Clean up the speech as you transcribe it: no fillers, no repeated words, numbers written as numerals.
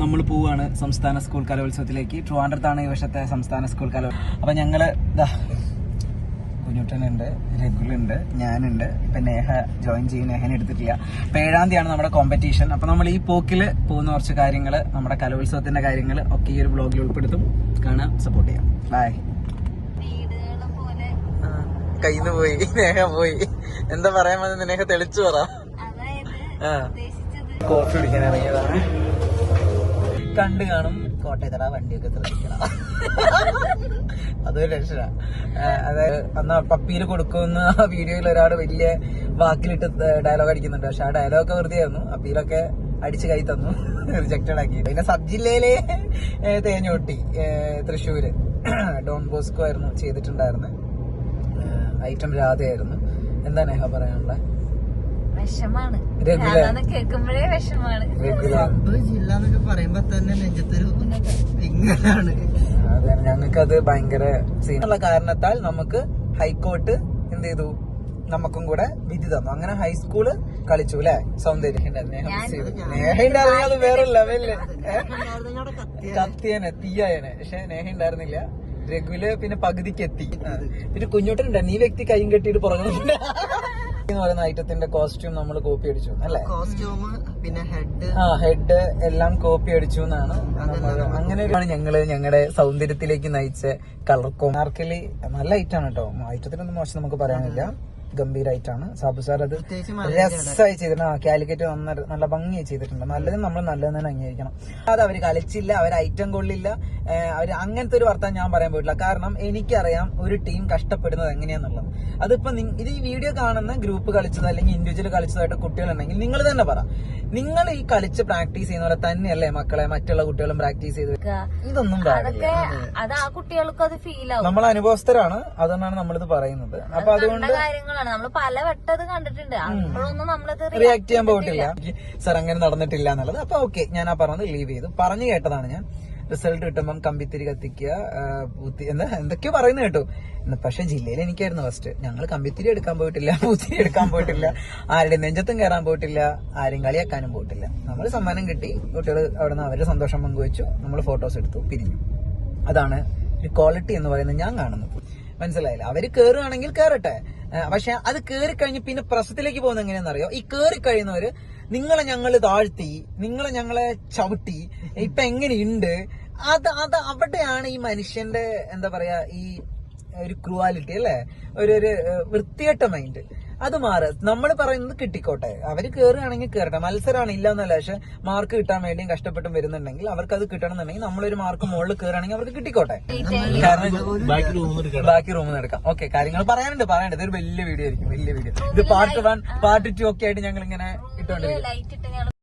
നമ്മൾ പോവാണ് സംസ്ഥാന സ്കൂൾ കലോത്സവത്തിലേക്ക്. ട്രിവാൻഡ്രത്താണ് ഈ വർഷത്തെ സംസ്ഥാന സ്കൂൾ കലോത്സവം. അപ്പൊ ഞങ്ങള് കുഞ്ഞുട്ടനുണ്ട്, രഘുലുണ്ട്, ഞാനുണ്ട്. ഇപ്പൊ നേഹ ജോയിൻ ചെയ്യും. നേഹനെ എടുത്തിട്ടില്ല. അപ്പൊ 7-ാം തീയതിയാണ് നമ്മുടെ കോമ്പറ്റീഷൻ. അപ്പൊ നമ്മൾ ഈ പോക്കില് പോകുന്ന കുറച്ച് കാര്യങ്ങള്, നമ്മുടെ കലോത്സവത്തിന്റെ കാര്യങ്ങള് ഒക്കെ ഈ ഒരു വ്ളോഗിൽ ഉൾപ്പെടുത്തും. കാണാം, സപ്പോർട്ട് ചെയ്യാം. ബൈ. കയ്യിന്ന് പോയി, നേഹ പോയി. എന്താ പറയാൻ വന്നത് നേഹ? തെളിച്ചു പറ. കോഫി കുടിക്കാൻ ഇറങ്ങിയതാണ്. കണ്ടു കാണും കോട്ടയത്തട വണ്ടിയൊക്കെ ശ്രദ്ധിക്കണം. അതൊരു രക്ഷ. അതായത് അന്ന് പപ്പിയിൽ കൊടുക്കുമെന്ന് ആ വീഡിയോയിൽ ഒരാൾ വലിയ വാക്കിലിട്ട് ഡയലോഗ് അടിക്കുന്നുണ്ട്. പക്ഷെ ആ ഡയലോഗൊക്കെ വെറുതെ ആയിരുന്നു. അപ്പീലൊക്കെ അടിച്ച് കൈ തന്നു, റിജക്റ്റഡ് ആക്കി. പിന്നെ സബ് ജില്ലയിലെ തേഞ്ഞോട്ടി, തൃശ്ശൂര് ഡോൺ ബോസ്കോ ആയിരുന്നു ചെയ്തിട്ടുണ്ടായിരുന്നത്. ഐറ്റം രാധയായിരുന്നു. എന്താ നേഹ പറയാനുള്ള? വിഷമാണ് കേൾക്കുമ്പോഴേ വിഷമാണ്. ജില്ല എന്നൊക്കെ പറയുമ്പോ തന്നെ നെഞ്ചത്തൊരു വിങ്ങലാണ്. അതെ, ഞങ്ങൾക്കത് ഭയങ്കര സീനുള്ള കാരണത്താൽ നമുക്ക് ഹൈക്കോർട്ട് എന്ത് ചെയ്തു, നമുക്കും കൂടെ വിധി തന്നു. അങ്ങനെ ഹൈസ്കൂള് കളിച്ചു അല്ലെ. സൗന്ദര്യം നേഹ ഉണ്ടായിരുന്നെങ്കിൽ അത് വേറെ ലെവലില് കത്തിയനെ, തീയായനെ. പക്ഷെ നേഹ ഉണ്ടായിരുന്നില്ല. രഘുല് പിന്നെ പകുതിക്ക് എത്തി. പിന്നെ കുഞ്ഞോട്ടുണ്ടായിരുന്നു. ഈ വ്യക്തി കൈയും കെട്ടിയിട്ട് പുറകെ എന്ന് പറയുന്ന ഐറ്റത്തിന്റെ കോസ്റ്റ്യൂം നമ്മൾ കോപ്പി അടിച്ചു അല്ലെ. കോസ്റ്റ്യൂം പിന്നെ ഹെഡ് എല്ലാം കോപ്പി അടിച്ചു എന്നാണ്. അങ്ങനെയാണ് ഞങ്ങള് ഞങ്ങളുടെ സൗന്ദര്യത്തിലേക്ക് നയിച്ച കളർ കോമാർക്കലി. നല്ല ഐറ്റാണ് കേട്ടോ. ഐറ്റത്തിനൊന്നും മോശം നമുക്ക് പറയാനില്ല. ഗംഭീരായിട്ടാണ് സാബു സാർ അത് രസമായി ചെയ്തിട്ടുണ്ട്. കാലിക്കറ്റ് നല്ല ഭംഗിയായി ചെയ്തിട്ടുണ്ട്. നല്ലതും നമ്മൾ നല്ലത് തന്നെ അംഗീകരിക്കണം. അത് അവര് കളിച്ചില്ല, അവർ ഐറ്റം കൊള്ളില്ല, അവര് അങ്ങനത്തെ ഒരു വർത്താനം ഞാൻ പറയാൻ പോയിട്ടില്ല. കാരണം എനിക്കറിയാം ഒരു ടീം കഷ്ടപ്പെടുന്നത് എങ്ങനെയാന്നുള്ളത്. അതിപ്പോ ഇത് ഈ വീഡിയോ കാണുന്ന ഗ്രൂപ്പ് കളിച്ചത് അല്ലെങ്കിൽ ഇൻഡിവിജ്വൽ കളിച്ചതായിട്ട് കുട്ടികളുണ്ടെങ്കിൽ നിങ്ങൾ തന്നെ പറ. നിങ്ങൾ ഈ കളിച്ച് പ്രാക്ടീസ് ചെയ്യുന്ന പോലെ തന്നെയല്ലേ മക്കളെ മറ്റുള്ള കുട്ടികളും പ്രാക്ടീസ് ചെയ്ത്? ഇതൊന്നും നമ്മൾ അനുഭവസ്ഥരാണ്, അതുകൊണ്ടാണ് നമ്മളിത് പറയുന്നത്. അപ്പൊ അതുകൊണ്ട് നമ്മൾ പല വട്ടത് കണ്ടിട്ടുണ്ട്. അപ്പോഴൊന്നും നമ്മളത് റിയാക്ട് ചെയ്യാൻ പോയിട്ടില്ല. സാർ അങ്ങനെ നടന്നിട്ടില്ല എന്നുള്ളത്. അപ്പൊ ഓക്കെ, ഞാൻ ആ പറഞ്ഞത് ലീവ് ചെയ്തു. പറഞ്ഞു കേട്ടതാണ് ഞാൻ. റിസൾട്ട് കിട്ടുമ്പം കമ്പിത്തിരി കത്തിക്കുക, എന്തൊക്കെയോ പറയുന്നത് കേട്ടു. പക്ഷെ ജില്ലയിൽ എനിക്കായിരുന്നു ഫസ്റ്റ്. ഞങ്ങൾ കമ്പിത്തിരി എടുക്കാൻ പോയിട്ടില്ല, പൂത്തിരി എടുക്കാൻ പോയിട്ടില്ല, ആരുടെ നെഞ്ചത്തും കയറാൻ പോയിട്ടില്ല, ആരും കളിയാക്കാനും പോയിട്ടില്ല. നമ്മൾ സമ്മാനം കിട്ടി, കുട്ടികൾ അവിടെ നിന്ന് അവരുടെ സന്തോഷം പങ്കുവെച്ചു, നമ്മൾ ഫോട്ടോസ് എടുത്തു, പിരിഞ്ഞു. അതാണ് ഒരു ക്വാളിറ്റി എന്ന് പറയുന്നത് ഞാൻ കാണുന്നത്. മനസ്സിലായില്ല? അവര് കേറുകയാണെങ്കിൽ കേറട്ടെ. പക്ഷെ അത് കേറി കഴിഞ്ഞ് പിന്നെ പ്രശ്നത്തിലേക്ക് പോകുന്നത് എങ്ങനെയാണെന്ന് അറിയോ? ഈ കേറി കഴിയുന്നവര് നിങ്ങളെ ഞങ്ങള് താഴ്ത്തി, നിങ്ങളെ ഞങ്ങളെ ചവിട്ടി, ഇപ്പൊ എങ്ങനെയുണ്ട്, അത് അവിടെയാണ് ഈ മനുഷ്യന്റെ എന്താ പറയാ ഈ ഒരു ക്രൂവാലിറ്റി അല്ലെ, ഒരു വൃത്തികെട്ട മൈൻഡ്. അത് മാറുക. നമ്മൾ പറയുന്നത് കിട്ടിക്കോട്ടെ. അവര് കേറുകയാണെങ്കിൽ കേറട്ടെ. മത്സരമാണ് ഇല്ല എന്നല്ല. പക്ഷെ മാർക്ക് കിട്ടാൻ വേണ്ടിയും കഷ്ടപ്പെട്ടും വരുന്നുണ്ടെങ്കിൽ അവർക്ക് അത് കിട്ടണം എന്നുണ്ടെങ്കിൽ നമ്മളൊരു മാർക്ക് മുകളിൽ കയറുകയാണെങ്കിൽ അവർക്ക് കിട്ടിക്കോട്ടെ. കാരണം ബാക്കി റൂമിൽ നിന്ന് എടുക്കാം. ഓക്കെ, കാര്യങ്ങൾ പറയാനുണ്ട്. ഇതൊരു വലിയ വീഡിയോ ആയിരിക്കും, വലിയ വീഡിയോ. ഇത് പാർട്ട് 1 പാർട്ട് 2 ഒക്കെ ആയിട്ട് ഞങ്ങൾ ഇങ്ങനെ ഇട്ടുകൊണ്ടിരിക്കും.